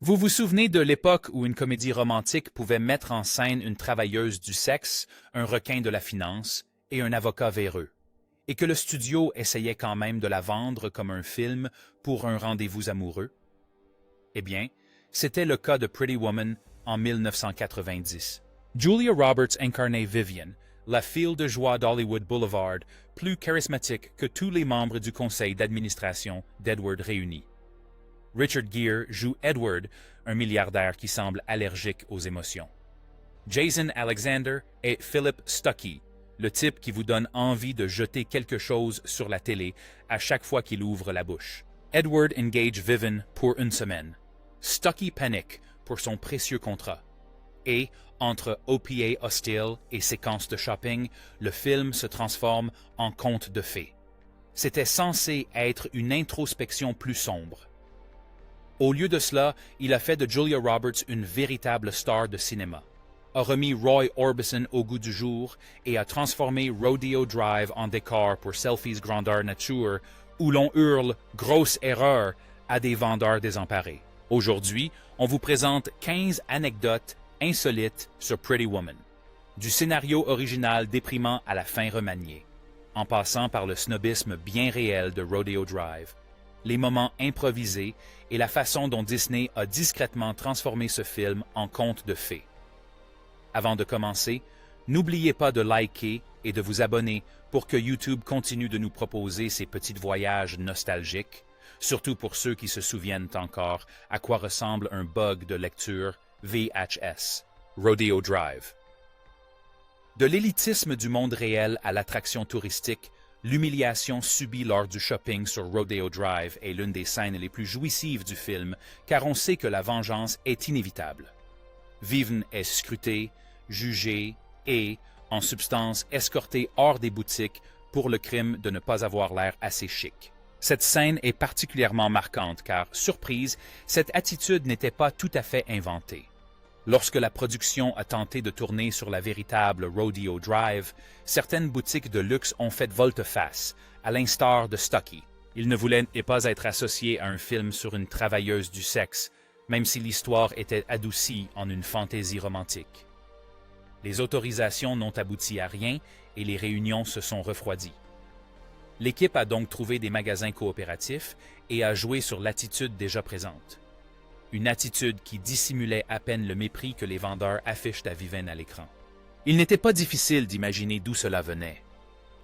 Vous vous souvenez de l'époque où une comédie romantique pouvait mettre en scène une travailleuse du sexe, un requin de la finance et un avocat véreux, et que le studio essayait quand même de la vendre comme un film pour un rendez-vous amoureux? Eh bien, c'était le cas de Pretty Woman en 1990. Julia Roberts incarnait Vivian, la fille de joie d'Hollywood Boulevard, plus charismatique que tous les membres du conseil d'administration d'Edward réunis. Richard Gere joue Edward, un milliardaire qui semble allergique aux émotions. Jason Alexander est Philip Stuckey, le type qui vous donne envie de jeter quelque chose sur la télé à chaque fois qu'il ouvre la bouche. Edward engage Vivian pour une semaine. Stuckey panique pour son précieux contrat. Et, entre OPA hostile et séquences de shopping, le film se transforme en conte de fées. C'était censé être une introspection plus sombre. Au lieu de cela, il a fait de Julia Roberts une véritable star de cinéma, a remis Roy Orbison au goût du jour et a transformé Rodeo Drive en décor pour Selfies Grandeur Nature, où l'on hurle « grosse erreur » à des vendeurs désemparés. Aujourd'hui, on vous présente 15 anecdotes insolites sur Pretty Woman, du scénario original déprimant à la fin remaniée, en passant par le snobisme bien réel de Rodeo Drive, les moments improvisés et la façon dont Disney a discrètement transformé ce film en conte de fées. Avant de commencer, n'oubliez pas de liker et de vous abonner pour que YouTube continue de nous proposer ces petits voyages nostalgiques, surtout pour ceux qui se souviennent encore à quoi ressemble un bug de lecture VHS, Rodeo Drive. De l'élitisme du monde réel à l'attraction touristique, l'humiliation subie lors du shopping sur Rodeo Drive est l'une des scènes les plus jouissives du film, car on sait que la vengeance est inévitable. Vivian est scrutée, jugée et, en substance, escortée hors des boutiques pour le crime de ne pas avoir l'air assez chic. Cette scène est particulièrement marquante car, surprise, cette attitude n'était pas tout à fait inventée. Lorsque la production a tenté de tourner sur la véritable Rodeo Drive, certaines boutiques de luxe ont fait volte-face, à l'instar de Stuckey. Il ne voulait pas être associé à un film sur une travailleuse du sexe, même si l'histoire était adoucie en une fantaisie romantique. Les autorisations n'ont abouti à rien et les réunions se sont refroidies. L'équipe a donc trouvé des magasins coopératifs et a joué sur l'attitude déjà présente. Une attitude qui dissimulait à peine le mépris que les vendeurs affichent à Vivian à l'écran. Il n'était pas difficile d'imaginer d'où cela venait.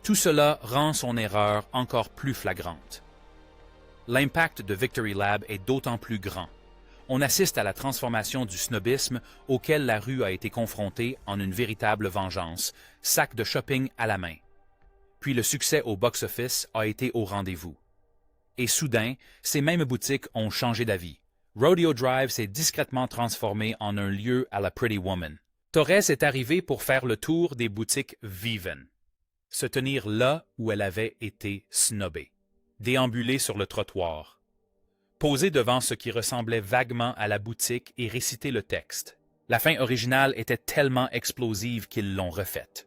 Tout cela rend son erreur encore plus flagrante. L'impact de Victory Lab est d'autant plus grand. On assiste à la transformation du snobisme auquel la rue a été confrontée en une véritable vengeance, sac de shopping à la main. Puis le succès au box-office a été au rendez-vous. Et soudain, ces mêmes boutiques ont changé d'avis. Rodeo Drive s'est discrètement transformé en un lieu à la Pretty Woman. Torres est arrivé pour faire le tour des boutiques Vivian, se tenir là où elle avait été snobée, déambuler sur le trottoir, poser devant ce qui ressemblait vaguement à la boutique et réciter le texte. La fin originale était tellement explosive qu'ils l'ont refaite.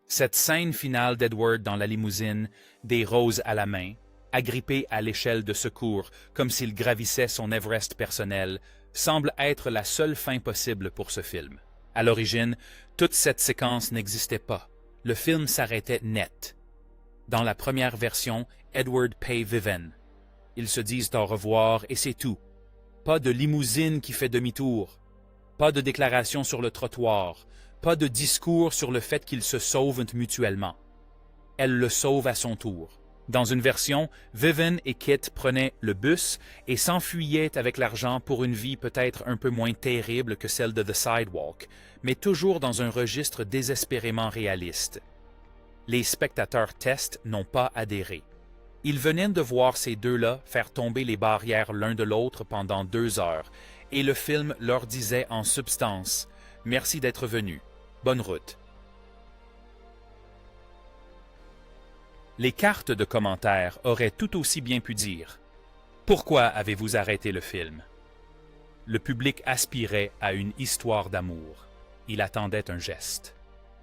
Cette scène finale d'Edward dans la limousine, des roses à la main, agrippé à l'échelle de secours comme s'il gravissait son Everest personnel, semble être la seule fin possible pour ce film. À l'origine, toute cette séquence n'existait pas. Le film s'arrêtait net. Dans la première version, Edward paye Vivian. Ils se disent au revoir et c'est tout. Pas de limousine qui fait demi-tour. Pas de déclaration sur le trottoir. Pas de discours sur le fait qu'ils se sauvent mutuellement. Elle le sauve à son tour. Dans une version, Vivian et Kit prenaient le bus et s'enfuyaient avec l'argent pour une vie peut-être un peu moins terrible que celle de The Sidewalk, mais toujours dans un registre désespérément réaliste. Les spectateurs test n'ont pas adhéré. Ils venaient de voir ces deux-là faire tomber les barrières l'un de l'autre pendant 2 heures, et le film leur disait en substance « Merci d'être venus. Bonne route ». Les cartes de commentaires auraient tout aussi bien pu dire « Pourquoi avez-vous arrêté le film ?» Le public aspirait à une histoire d'amour. Il attendait un geste.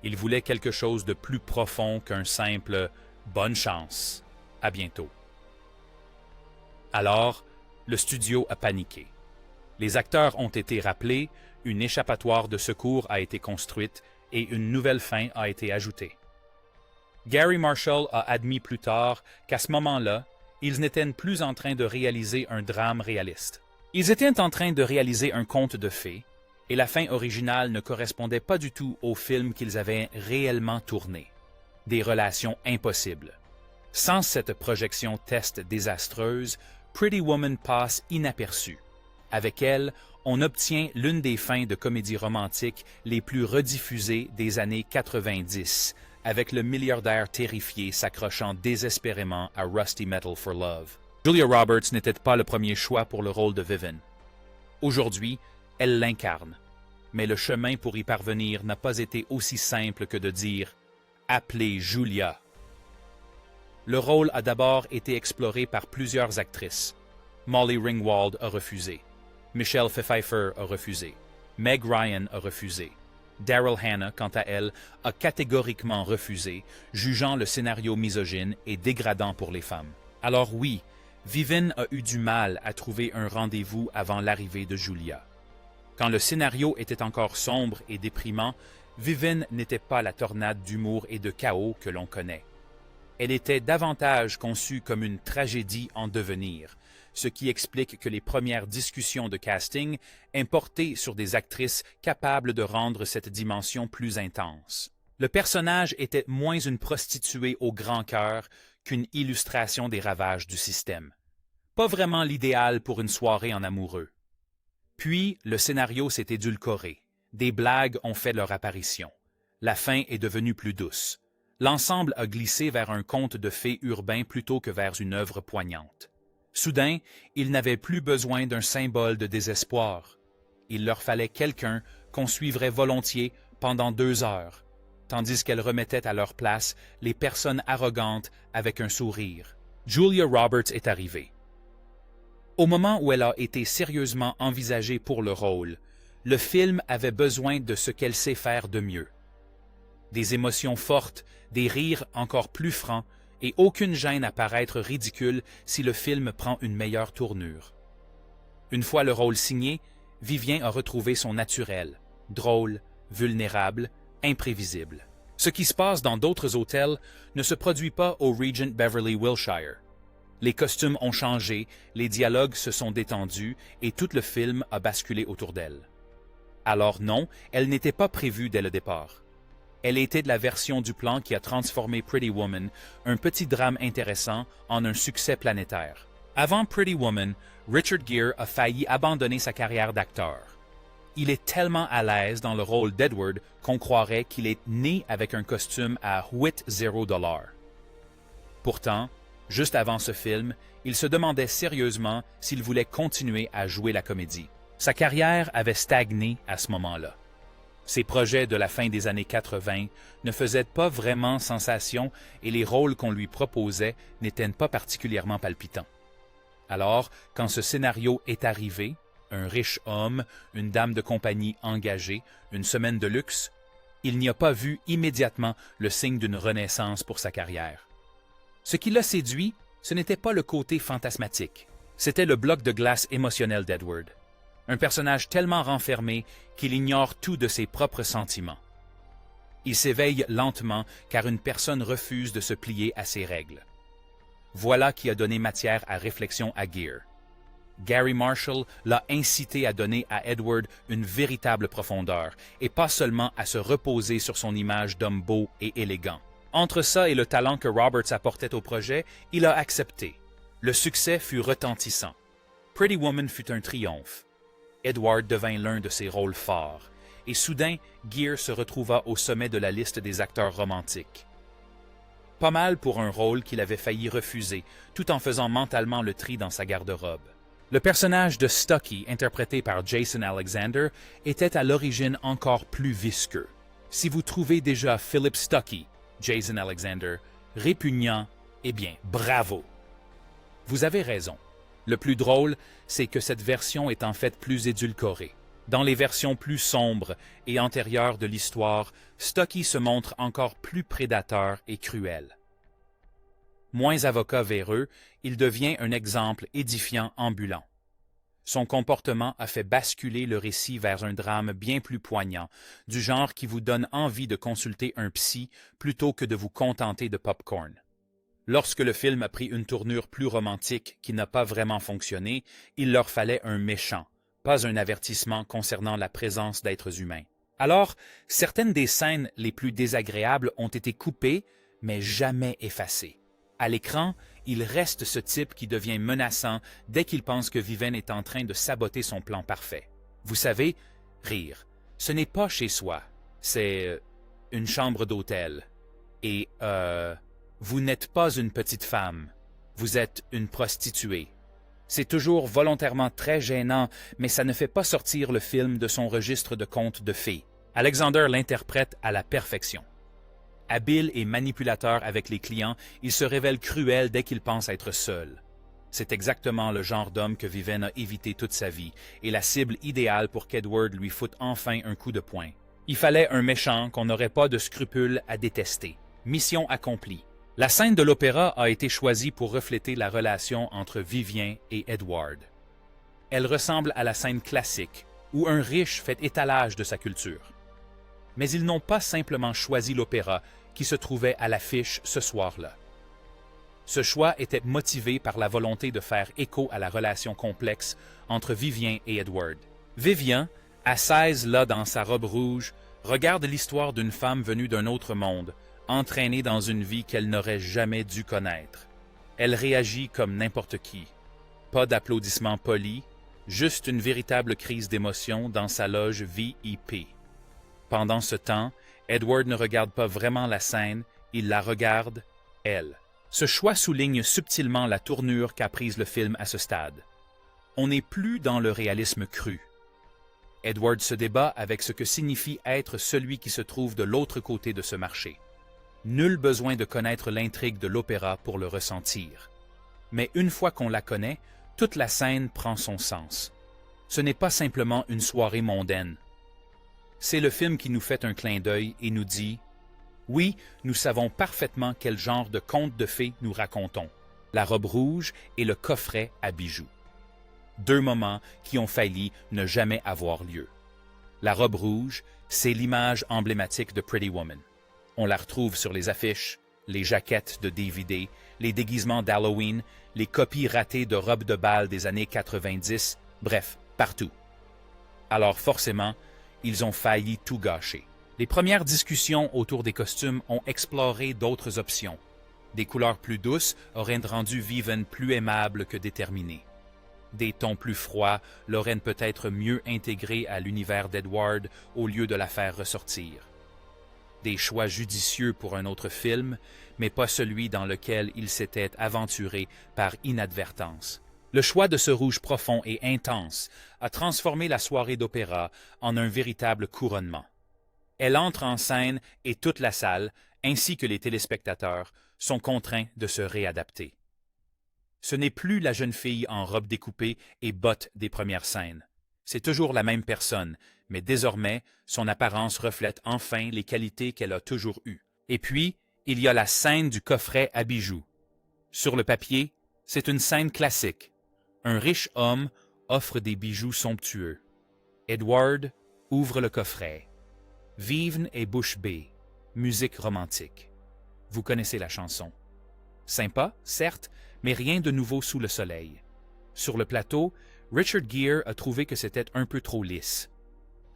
Il voulait quelque chose de plus profond qu'un simple « Bonne chance, à bientôt ». Alors, le studio a paniqué. Les acteurs ont été rappelés, une échappatoire de secours a été construite et une nouvelle fin a été ajoutée. Gary Marshall a admis plus tard qu'à ce moment-là, ils n'étaient plus en train de réaliser un drame réaliste. Ils étaient en train de réaliser un conte de fées, et la fin originale ne correspondait pas du tout au film qu'ils avaient réellement tourné. Des relations impossibles. Sans cette projection test désastreuse, Pretty Woman passe inaperçue. Avec elle, on obtient l'une des fins de comédie romantique les plus rediffusées des années 90, avec le milliardaire terrifié s'accrochant désespérément à Rusty Metal for Love. Julia Roberts n'était pas le premier choix pour le rôle de Vivian. Aujourd'hui, elle l'incarne. Mais le chemin pour y parvenir n'a pas été aussi simple que de dire « Appelez Julia ». Le rôle a d'abord été exploré par plusieurs actrices. Molly Ringwald a refusé. Michelle Pfeiffer a refusé. Meg Ryan a refusé. Daryl Hannah, quant à elle, a catégoriquement refusé, jugeant le scénario misogyne et dégradant pour les femmes. Alors oui, Vivian a eu du mal à trouver un rendez-vous avant l'arrivée de Julia. Quand le scénario était encore sombre et déprimant, Vivian n'était pas la tornade d'humour et de chaos que l'on connaît. Elle était davantage conçue comme une tragédie en devenir, ce qui explique que les premières discussions de casting aient porté sur des actrices capables de rendre cette dimension plus intense. Le personnage était moins une prostituée au grand cœur qu'une illustration des ravages du système. Pas vraiment l'idéal pour une soirée en amoureux. Puis, le scénario s'est édulcoré. Des blagues ont fait leur apparition. La fin est devenue plus douce. L'ensemble a glissé vers un conte de fées urbain plutôt que vers une œuvre poignante. Soudain, ils n'avaient plus besoin d'un symbole de désespoir. Il leur fallait quelqu'un qu'on suivrait volontiers pendant 2 heures, tandis qu'elle remettait à leur place les personnes arrogantes avec un sourire. Julia Roberts est arrivée. Au moment où elle a été sérieusement envisagée pour le rôle, le film avait besoin de ce qu'elle sait faire de mieux. Des émotions fortes, des rires encore plus francs, et aucune gêne à paraître ridicule si le film prend une meilleure tournure. Une fois le rôle signé, Vivien a retrouvé son naturel, drôle, vulnérable, imprévisible. Ce qui se passe dans d'autres hôtels ne se produit pas au Regent Beverly Wilshire. Les costumes ont changé, les dialogues se sont détendus et tout le film a basculé autour d'elle. Alors non, elle n'était pas prévue dès le départ. Elle était de la version du plan qui a transformé Pretty Woman, un petit drame intéressant, en un succès planétaire. Avant Pretty Woman, Richard Gere a failli abandonner sa carrière d'acteur. Il est tellement à l'aise dans le rôle d'Edward qu'on croirait qu'il est né avec un costume à $0. Pourtant, juste avant ce film, il se demandait sérieusement s'il voulait continuer à jouer la comédie. Sa carrière avait stagné à ce moment-là. Ses projets de la fin des années 80 ne faisaient pas vraiment sensation et les rôles qu'on lui proposait n'étaient pas particulièrement palpitants. Alors, quand ce scénario est arrivé, un riche homme, une dame de compagnie engagée, une semaine de luxe, il n'y a pas vu immédiatement le signe d'une renaissance pour sa carrière. Ce qui l'a séduit, ce n'était pas le côté fantasmatique, c'était le bloc de glace émotionnel d'Edward. Un personnage tellement renfermé qu'il ignore tout de ses propres sentiments. Il s'éveille lentement car une personne refuse de se plier à ses règles. Voilà qui a donné matière à réflexion à Gere. Gary Marshall l'a incité à donner à Edward une véritable profondeur et pas seulement à se reposer sur son image d'homme beau et élégant. Entre ça et le talent que Roberts apportait au projet, il a accepté. Le succès fut retentissant. Pretty Woman fut un triomphe. Edward devint l'un de ses rôles forts, et soudain, Gere se retrouva au sommet de la liste des acteurs romantiques. Pas mal pour un rôle qu'il avait failli refuser, tout en faisant mentalement le tri dans sa garde-robe. Le personnage de Stucky, interprété par Jason Alexander, était à l'origine encore plus visqueux. Si vous trouvez déjà Philip Stucky, Jason Alexander, répugnant, eh bien, bravo! Vous avez raison. Le plus drôle, c'est que cette version est en fait plus édulcorée. Dans les versions plus sombres et antérieures de l'histoire, Stucky se montre encore plus prédateur et cruel. Moins avocat véreux, il devient un exemple édifiant ambulant. Son comportement a fait basculer le récit vers un drame bien plus poignant, du genre qui vous donne envie de consulter un psy plutôt que de vous contenter de popcorn. Lorsque le film a pris une tournure plus romantique qui n'a pas vraiment fonctionné, il leur fallait un méchant, pas un avertissement concernant la présence d'êtres humains. Alors, certaines des scènes les plus désagréables ont été coupées, mais jamais effacées. À l'écran, il reste ce type qui devient menaçant dès qu'il pense que Viven est en train de saboter son plan parfait. Vous savez, rire, ce n'est pas chez soi, c'est une chambre d'hôtel. Et, vous n'êtes pas une petite femme, vous êtes une prostituée. C'est toujours volontairement très gênant, mais ça ne fait pas sortir le film de son registre de contes de fées. Alexander l'interprète à la perfection. Habile et manipulateur avec les clients, il se révèle cruel dès qu'il pense être seul. C'est exactement le genre d'homme que Viven a évité toute sa vie, et la cible idéale pour qu'Edward lui foute enfin un coup de poing. Il fallait un méchant qu'on n'aurait pas de scrupules à détester. Mission accomplie. La scène de l'opéra a été choisie pour refléter la relation entre Vivien et Edward. Elle ressemble à la scène classique, où un riche fait étalage de sa culture. Mais ils n'ont pas simplement choisi l'opéra qui se trouvait à l'affiche ce soir-là. Ce choix était motivé par la volonté de faire écho à la relation complexe entre Vivien et Edward. Vivien, assise là dans sa robe rouge, regarde l'histoire d'une femme venue d'un autre monde, entraînée dans une vie qu'elle n'aurait jamais dû connaître. Elle réagit comme n'importe qui. Pas d'applaudissements polis, juste une véritable crise d'émotion dans sa loge VIP. Pendant ce temps, Edward ne regarde pas vraiment la scène, il la regarde, elle. Ce choix souligne subtilement la tournure qu'a prise le film à ce stade. On n'est plus dans le réalisme cru. Edward se débat avec ce que signifie être celui qui se trouve de l'autre côté de ce marché. Nul besoin de connaître l'intrigue de l'opéra pour le ressentir. Mais une fois qu'on la connaît, toute la scène prend son sens. Ce n'est pas simplement une soirée mondaine. C'est le film qui nous fait un clin d'œil et nous dit « Oui, nous savons parfaitement quel genre de conte de fées nous racontons. La robe rouge et le coffret à bijoux. » Deux moments qui ont failli ne jamais avoir lieu. La robe rouge, c'est l'image emblématique de Pretty Woman. On la retrouve sur les affiches, les jaquettes de DVD, les déguisements d'Halloween, les copies ratées de robes de bal des années 90, bref, partout. Alors forcément, ils ont failli tout gâcher. Les premières discussions autour des costumes ont exploré d'autres options. Des couleurs plus douces auraient rendu Viven plus aimable que déterminé. Des tons plus froids l'auraient peut-être mieux intégré à l'univers d'Edward au lieu de la faire ressortir. Des choix judicieux pour un autre film, mais pas celui dans lequel il s'était aventuré par inadvertance. Le choix de ce rouge profond et intense a transformé la soirée d'opéra en un véritable couronnement. Elle entre en scène et toute la salle, ainsi que les téléspectateurs, sont contraints de se réadapter. Ce n'est plus la jeune fille en robe découpée et bottes des premières scènes. C'est toujours la même personne, mais désormais, son apparence reflète enfin les qualités qu'elle a toujours eues. Et puis, il y a la scène du coffret à bijoux. Sur le papier, c'est une scène classique. Un riche homme offre des bijoux somptueux. Edward ouvre le coffret. Viven est bouche bée. Musique romantique. Vous connaissez la chanson. Sympa, certes, mais rien de nouveau sous le soleil. Sur le plateau, Richard Gere a trouvé que c'était un peu trop lisse.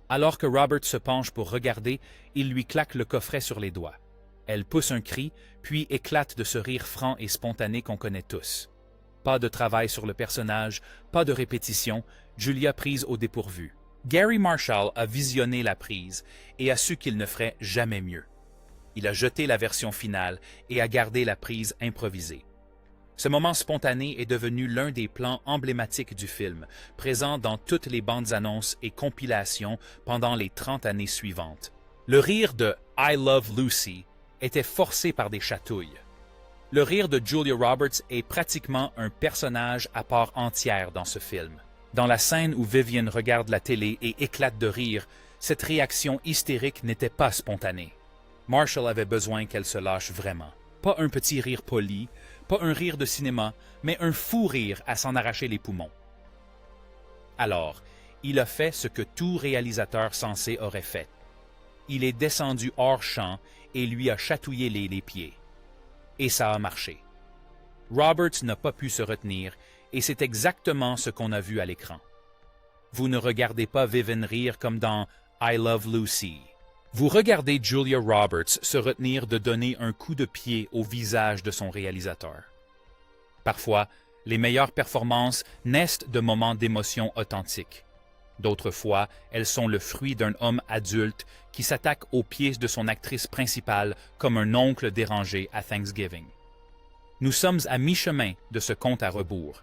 Alors que Robert se penche pour regarder, il lui claque le coffret sur les doigts. Elle pousse un cri, puis éclate de ce rire franc et spontané qu'on connaît tous. Pas de travail sur le personnage, pas de répétition, Julia prise au dépourvu. Gary Marshall a visionné la prise et a su qu'il ne ferait jamais mieux. Il a jeté la version finale et a gardé la prise improvisée. Ce moment spontané est devenu l'un des plans emblématiques du film, présent dans toutes les bandes annonces et compilations pendant les 30 années suivantes. Le rire de « I Love Lucy » était forcé par des chatouilles. Le rire de Julia Roberts est pratiquement un personnage à part entière dans ce film. Dans la scène où Vivian regarde la télé et éclate de rire, cette réaction hystérique n'était pas spontanée. Marshall avait besoin qu'elle se lâche vraiment. Pas un petit rire poli, pas un rire de cinéma, mais un fou rire à s'en arracher les poumons. Alors, il a fait ce que tout réalisateur sensé aurait fait. Il est descendu hors champ et lui a chatouillé les pieds. Et ça a marché. Roberts n'a pas pu se retenir, et c'est exactement ce qu'on a vu à l'écran. Vous ne regardez pas Vivian rire comme dans I Love Lucy. Vous regardez Julia Roberts se retenir de donner un coup de pied au visage de son réalisateur. Parfois, les meilleures performances naissent de moments d'émotion authentiques. D'autres fois, elles sont le fruit d'un homme adulte qui s'attaque aux pieds de son actrice principale comme un oncle dérangé à Thanksgiving. Nous sommes à mi-chemin de ce compte à rebours.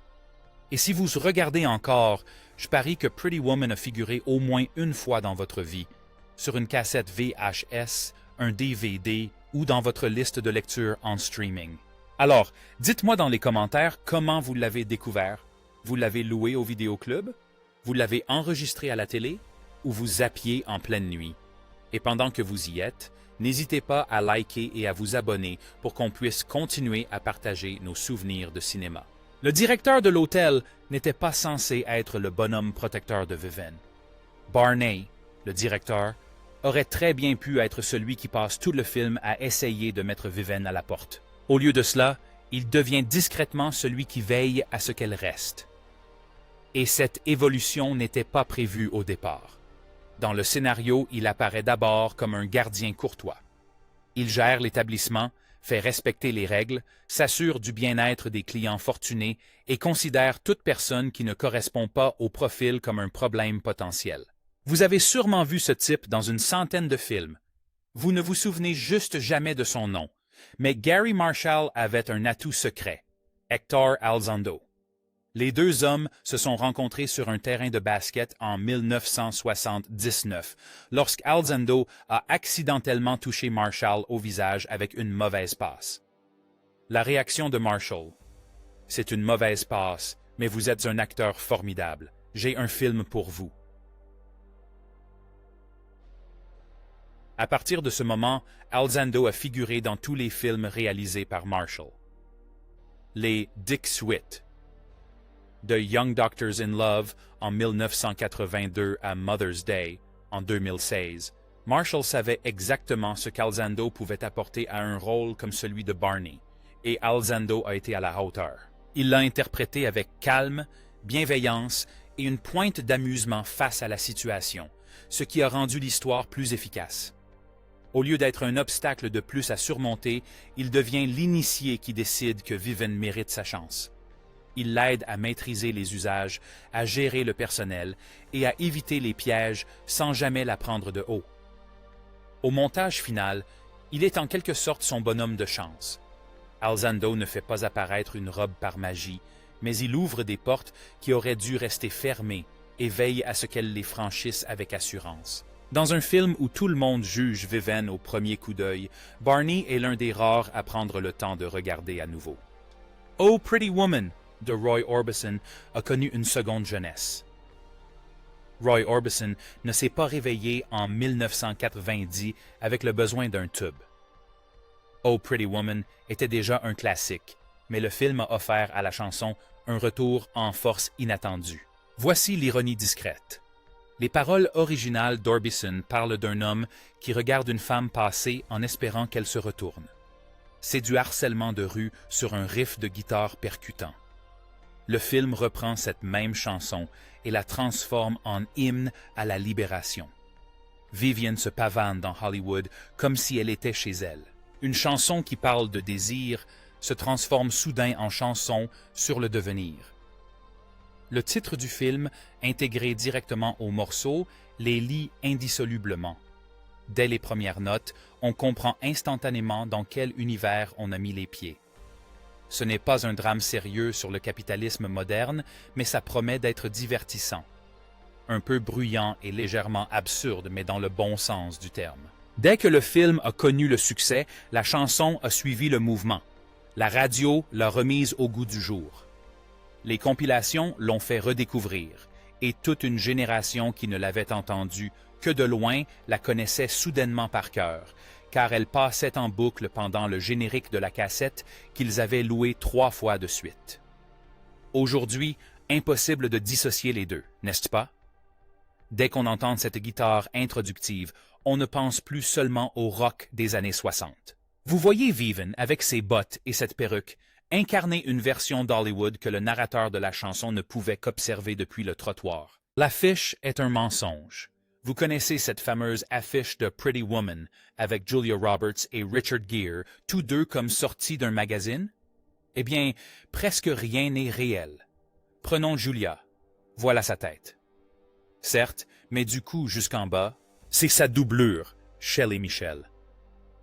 Et si vous regardez encore, je parie que Pretty Woman a figuré au moins une fois dans votre vie, sur une cassette VHS, un DVD ou dans votre liste de lecture en streaming. Alors, dites-moi dans les commentaires comment vous l'avez découvert. Vous l'avez loué au vidéoclub? Vous l'avez enregistré à la télé? Ou vous zappiez en pleine nuit? Et pendant que vous y êtes, n'hésitez pas à liker et à vous abonner pour qu'on puisse continuer à partager nos souvenirs de cinéma. Le directeur de l'hôtel n'était pas censé être le bonhomme protecteur de Vivian. Barney, le directeur, aurait très bien pu être celui qui passe tout le film à essayer de mettre Vivian à la porte. Au lieu de cela, il devient discrètement celui qui veille à ce qu'elle reste. Et cette évolution n'était pas prévue au départ. Dans le scénario, il apparaît d'abord comme un gardien courtois. Il gère l'établissement, fait respecter les règles, s'assure du bien-être des clients fortunés et considère toute personne qui ne correspond pas au profil comme un problème potentiel. Vous avez sûrement vu ce type dans une centaine de films. Vous ne vous souvenez juste jamais de son nom, mais Gary Marshall avait un atout secret, Hector Elizondo. Les deux hommes se sont rencontrés sur un terrain de basket en 1979, lorsqu'Elizondo a accidentellement touché Marshall au visage avec une mauvaise passe. La réaction de Marshall: « C'est une mauvaise passe, mais vous êtes un acteur formidable. J'ai un film pour vous. » À partir de ce moment, Elizondo a figuré dans tous les films réalisés par Marshall. Les Dick Sweat, de Young Doctors in Love en 1982 à Mother's Day en 2016, Marshall savait exactement ce qu'Elizondo pouvait apporter à un rôle comme celui de Barney, et Elizondo a été à la hauteur. Il l'a interprété avec calme, bienveillance et une pointe d'amusement face à la situation, ce qui a rendu l'histoire plus efficace. Au lieu d'être un obstacle de plus à surmonter, il devient l'initié qui décide que Vivian mérite sa chance. Il l'aide à maîtriser les usages, à gérer le personnel et à éviter les pièges sans jamais la prendre de haut. Au montage final, il est en quelque sorte son bonhomme de chance. Elizondo ne fait pas apparaître une robe par magie, mais il ouvre des portes qui auraient dû rester fermées et veille à ce qu'elle les franchisse avec assurance. Dans un film où tout le monde juge Vivian au premier coup d'œil, Barney est l'un des rares à prendre le temps de regarder à nouveau. Oh, Pretty Woman de Roy Orbison a connu une seconde jeunesse. Roy Orbison ne s'est pas réveillé en 1990 avec le besoin d'un tube. Oh, Pretty Woman était déjà un classique, mais le film a offert à la chanson un retour en force inattendu. Voici l'ironie discrète. Les paroles originales d'Orbison parlent d'un homme qui regarde une femme passer en espérant qu'elle se retourne. C'est du harcèlement de rue sur un riff de guitare percutant. Le film reprend cette même chanson et la transforme en hymne à la libération. Vivian se pavane dans Hollywood comme si elle était chez elle. Une chanson qui parle de désir se transforme soudain en chanson sur le devenir. Le titre du film, intégré directement au morceau, les lie indissolublement. Dès les premières notes, on comprend instantanément dans quel univers on a mis les pieds. Ce n'est pas un drame sérieux sur le capitalisme moderne, mais ça promet d'être divertissant. Un peu bruyant et légèrement absurde, mais dans le bon sens du terme. Dès que le film a connu le succès, la chanson a suivi le mouvement. La radio l'a remise au goût du jour. Les compilations l'ont fait redécouvrir, et toute une génération qui ne l'avait entendue que de loin la connaissait soudainement par cœur, car elle passait en boucle pendant le générique de la cassette qu'ils avaient loué 3 fois de suite. Aujourd'hui, Impossible de dissocier les deux, n'est-ce pas? Dès qu'on entend cette guitare introductive, on ne pense plus seulement au rock des années 60. Vous voyez Viven, avec ses bottes et cette perruque, incarner une version d'Hollywood que le narrateur de la chanson ne pouvait qu'observer depuis le trottoir. L'affiche est un mensonge. Vous connaissez cette fameuse affiche de Pretty Woman avec Julia Roberts et Richard Gere, tous deux comme sortis d'un magazine? Eh bien, presque rien n'est réel. Prenons Julia. Voilà sa tête. Certes, mais du cou jusqu'en bas, c'est sa doublure, Shelley Michel.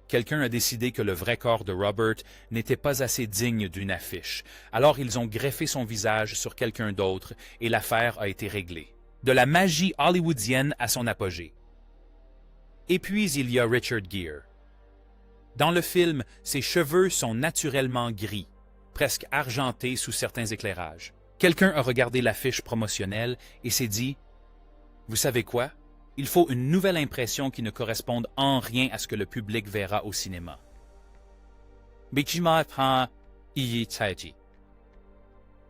Quelqu'un a décidé que le vrai corps de Robert n'était pas assez digne d'une affiche, alors ils ont greffé son visage sur quelqu'un d'autre et l'affaire a été réglée. De la magie hollywoodienne à son apogée. Et puis il y a Richard Gere. Dans le film, ses cheveux sont naturellement gris, presque argentés sous certains éclairages. Quelqu'un a regardé l'affiche promotionnelle et s'est dit « Vous savez quoi? Il faut une nouvelle impression qui ne corresponde en rien à ce que le public verra au cinéma. »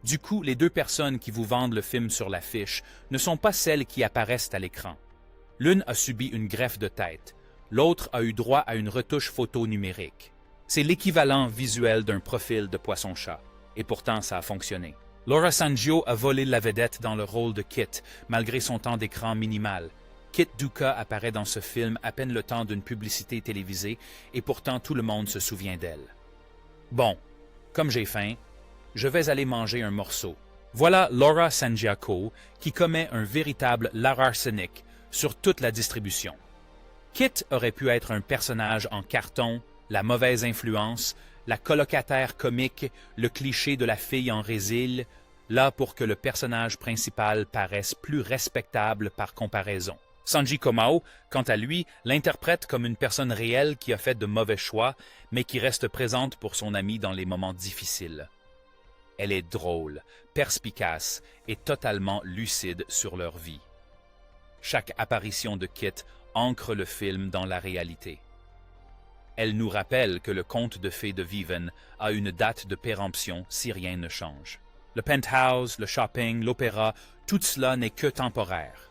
Du coup, les deux personnes qui vous vendent le film sur l'affiche ne sont pas celles qui apparaissent à l'écran. L'une a subi une greffe de tête, l'autre a eu droit à une retouche photo numérique. C'est l'équivalent visuel d'un profil de poisson-chat, et pourtant ça a fonctionné. Laura Sangio a volé la vedette dans le rôle de Kit, malgré son temps d'écran minimal. Kit Duca apparaît dans ce film à peine le temps d'une publicité télévisée, et pourtant tout le monde se souvient d'elle. Bon, comme j'ai faim, je vais aller manger un morceau. Voilà Laura Sangiaco qui commet un véritable larcenique sur toute la distribution. Kit aurait pu être un personnage en carton, la mauvaise influence, la colocataire comique, le cliché de la fille en résille, là pour que le personnage principal paraisse plus respectable par comparaison. Sanji Komao, quant à lui, l'interprète comme une personne réelle qui a fait de mauvais choix, mais qui reste présente pour son ami dans les moments difficiles. Elle est drôle, perspicace et totalement lucide sur leur vie. Chaque apparition de Kit ancre le film dans la réalité. Elle nous rappelle que le conte de fées de Viven a une date de péremption si rien ne change. Le penthouse, le shopping, l'opéra, tout cela n'est que temporaire.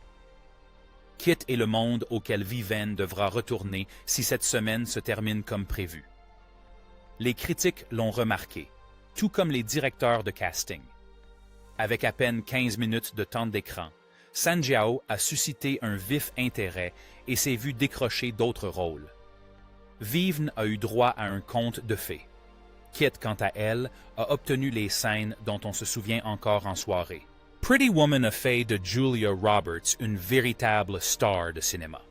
Kit est le monde auquel Viven devra retourner si cette semaine se termine comme prévu. Les critiques l'ont remarqué, tout comme les directeurs de casting. Avec à peine 15 minutes de temps d'écran, Sanjiao a suscité un vif intérêt et s'est vu décrocher d'autres rôles. Viven a eu droit à un conte de fées. Kit, quant à elle, a obtenu les scènes dont on se souvient encore en soirée. Pretty Woman a fait de Julia Roberts une véritable star de cinéma.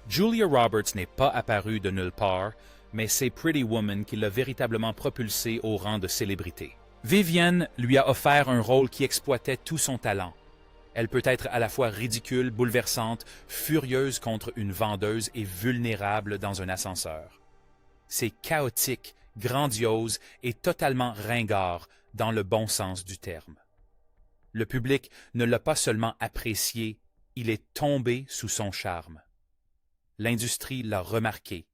Julia Roberts n'est pas apparue de nulle part, mais c'est Pretty Woman qui l'a véritablement propulsée au rang de célébrité. Vivienne lui a offert un rôle qui exploitait tout son talent. Elle peut être à la fois ridicule, bouleversante, furieuse contre une vendeuse et vulnérable dans un ascenseur. C'est chaotique, grandiose et totalement ringard dans le bon sens du terme. Le public ne l'a pas seulement apprécié, il est tombé sous son charme. L'industrie l'a remarqué,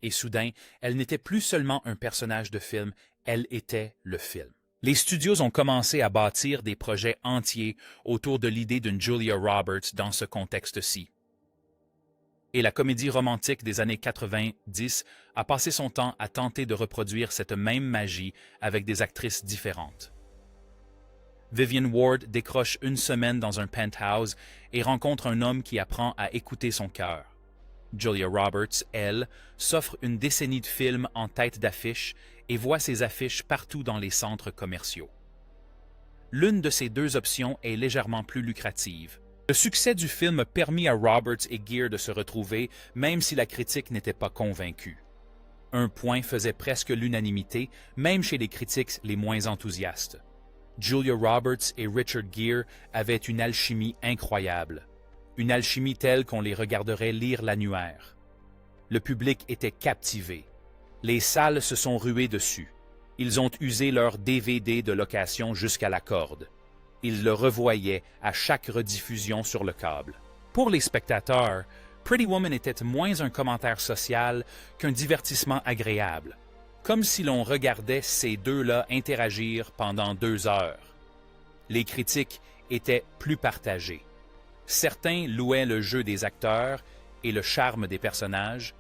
et soudain, elle n'était plus seulement un personnage de film, elle était le film. Les studios ont commencé à bâtir des projets entiers autour de l'idée d'une Julia Roberts dans ce contexte-ci. Et la comédie romantique des années 90 a passé son temps à tenter de reproduire cette même magie avec des actrices différentes. Vivian Ward décroche une semaine dans un penthouse et rencontre un homme qui apprend à écouter son cœur. Julia Roberts, elle, s'offre une décennie de films en tête d'affiche et voit ses affiches partout dans les centres commerciaux. L'une de ces deux options est légèrement plus lucrative. Le succès du film a permis à Roberts et Gere de se retrouver, même si la critique n'était pas convaincue. Un point faisait presque l'unanimité, même chez les critiques les moins enthousiastes. Julia Roberts et Richard Gere avaient une alchimie incroyable. Une alchimie telle qu'on les regarderait lire l'annuaire. Le public était captivé. Les salles se sont ruées dessus. Ils ont usé leur DVD de location jusqu'à la corde. Ils le revoyaient à chaque rediffusion sur le câble. Pour les spectateurs, Pretty Woman était moins un commentaire social qu'un divertissement agréable, comme si l'on regardait ces deux-là interagir pendant 2 heures. les critiques étaient plus partagées. Certains louaient le jeu des acteurs et le charme des personnages,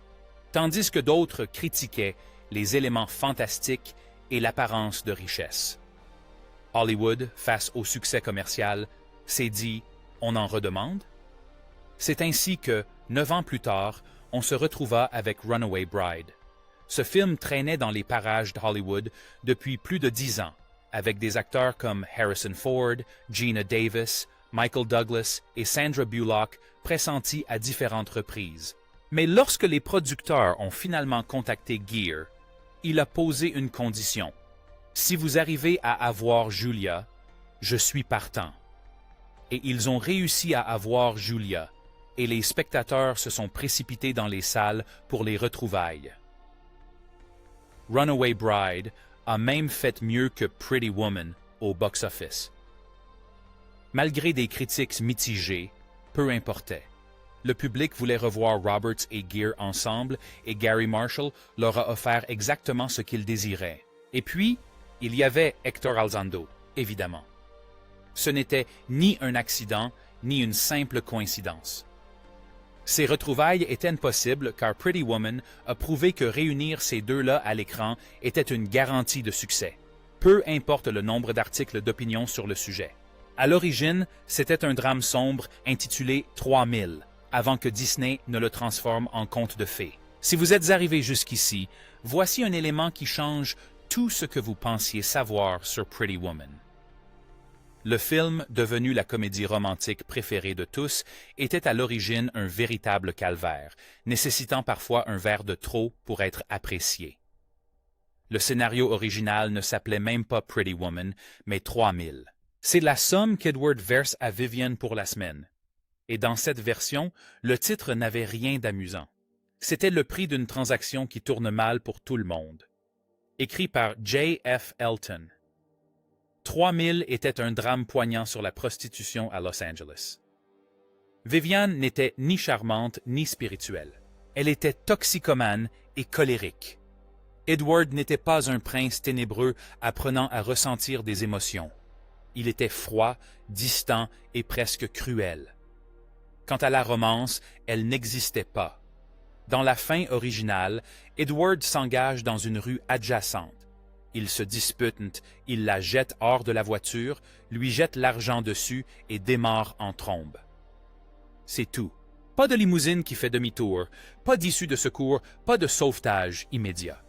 tandis que d'autres critiquaient les éléments fantastiques et l'apparence de richesse. Hollywood, face au succès commercial, s'est dit « on en redemande ». C'est ainsi que, 9 ans plus tard, on se retrouva avec Runaway Bride. Ce film traînait dans les parages de Hollywood depuis plus de 10 ans, avec des acteurs comme Harrison Ford, Geena Davis, Michael Douglas et Sandra Bullock pressentis à différentes reprises. Mais lorsque les producteurs ont finalement contacté Gere, il a posé une condition. Si vous arrivez à avoir Julia, je suis partant. Et ils ont réussi à avoir Julia, et les spectateurs se sont précipités dans les salles pour les retrouvailles. Runaway Bride a même fait mieux que Pretty Woman au box-office. Malgré des critiques mitigées, peu importait. Le public voulait revoir Roberts et Gere ensemble et Gary Marshall leur a offert exactement ce qu'ils désiraient. Et puis, il y avait Hector Elizondo, évidemment. Ce n'était ni un accident, ni une simple coïncidence. Ces retrouvailles étaient possibles car Pretty Woman a prouvé que réunir ces deux-là à l'écran était une garantie de succès, peu importe le nombre d'articles d'opinion sur le sujet. À l'origine, c'était un drame sombre intitulé 3000, avant que Disney ne le transforme en conte de fées. Si vous êtes arrivé jusqu'ici, voici un élément qui change tout ce que vous pensiez savoir sur Pretty Woman. Le film, devenu la comédie romantique préférée de tous, était à l'origine un véritable calvaire, nécessitant parfois un verre de trop pour être apprécié. Le scénario original ne s'appelait même pas Pretty Woman, mais 3000. C'est la somme qu'Edward verse à Vivian pour la semaine. Et dans cette version, le titre n'avait rien d'amusant. C'était le prix d'une transaction qui tourne mal pour tout le monde. Écrit par J.F. Elton. 3000 était un drame poignant sur la prostitution à Los Angeles. Vivian n'était ni charmante ni spirituelle. Elle était toxicomane et colérique. Edward n'était pas un prince ténébreux apprenant à ressentir des émotions. Il était froid, distant et presque cruel. Quant à la romance, elle n'existait pas. Dans la fin originale, Edward s'engage dans une rue adjacente. Ils se disputent, il la jette hors de la voiture, lui jette l'argent dessus et démarre en trombe. C'est tout. Pas de limousine qui fait demi-tour, pas d'issue de secours, pas de sauvetage immédiat.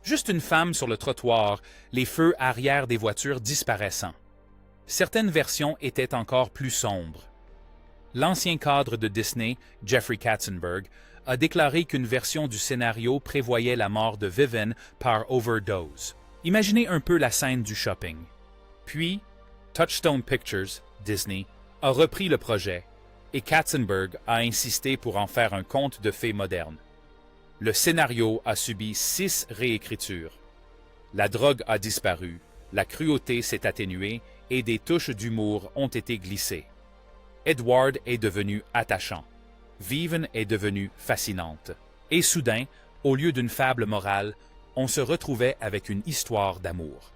Juste une femme sur le trottoir, les feux arrière des voitures disparaissant. Certaines versions étaient encore plus sombres. L'ancien cadre de Disney, Jeffrey Katzenberg, a déclaré qu'une version du scénario prévoyait la mort de Vivian par overdose. Imaginez un peu la scène du shopping. Puis, Touchstone Pictures, Disney, a repris le projet et Katzenberg a insisté pour en faire un conte de fées moderne. Le scénario a subi 6 réécritures. La drogue a disparu, la cruauté s'est atténuée et des touches d'humour ont été glissées. Edward est devenu attachant. Vivian est devenue fascinante. Et soudain, au lieu d'une fable morale, on se retrouvait avec une histoire d'amour.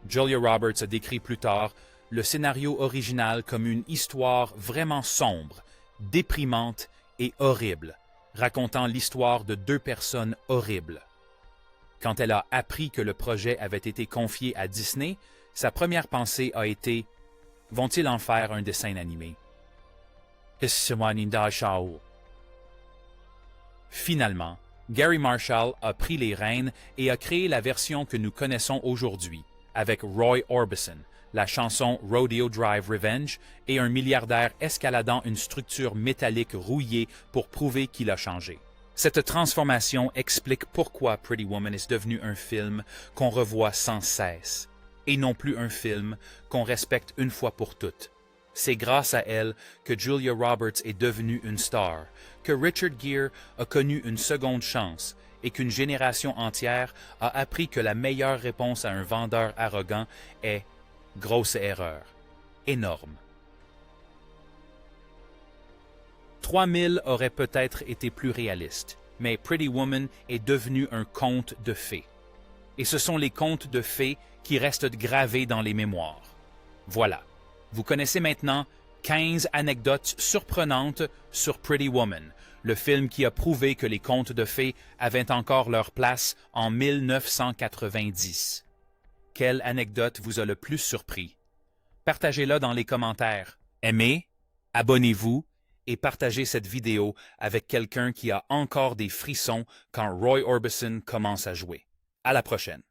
Julia Roberts a décrit plus tard le scénario original comme une histoire vraiment sombre, déprimante et horrible, racontant l'histoire de 2 personnes horribles. Quand elle a appris que le projet avait été confié à Disney, sa première pensée a été « Vont-ils en faire un dessin animé? » Finalement, Gary Marshall a pris les rênes et a créé la version que nous connaissons aujourd'hui, avec Roy Orbison, la chanson Rodeo Drive Revenge et un milliardaire escaladant une structure métallique rouillée pour prouver qu'il a changé. Cette transformation explique pourquoi Pretty Woman est devenu un film qu'on revoit sans cesse, et non plus un film qu'on respecte une fois pour toutes. C'est grâce à elle que Julia Roberts est devenue une star, que Richard Gere a connu une seconde chance et qu'une génération entière a appris que la meilleure réponse à un vendeur arrogant est « grosse erreur ». Énorme. 3000 aurait peut-être été plus réaliste, mais Pretty Woman est devenu un conte de fées. Et ce sont les contes de fées qui restent gravés dans les mémoires. Voilà, vous connaissez maintenant 15 anecdotes surprenantes sur Pretty Woman, le film qui a prouvé que les contes de fées avaient encore leur place en 1990. Quelle anecdote vous a le plus surpris? Partagez-la dans les commentaires. Aimez, abonnez-vous et partagez cette vidéo avec quelqu'un qui a encore des frissons quand Roy Orbison commence à jouer. À la prochaine.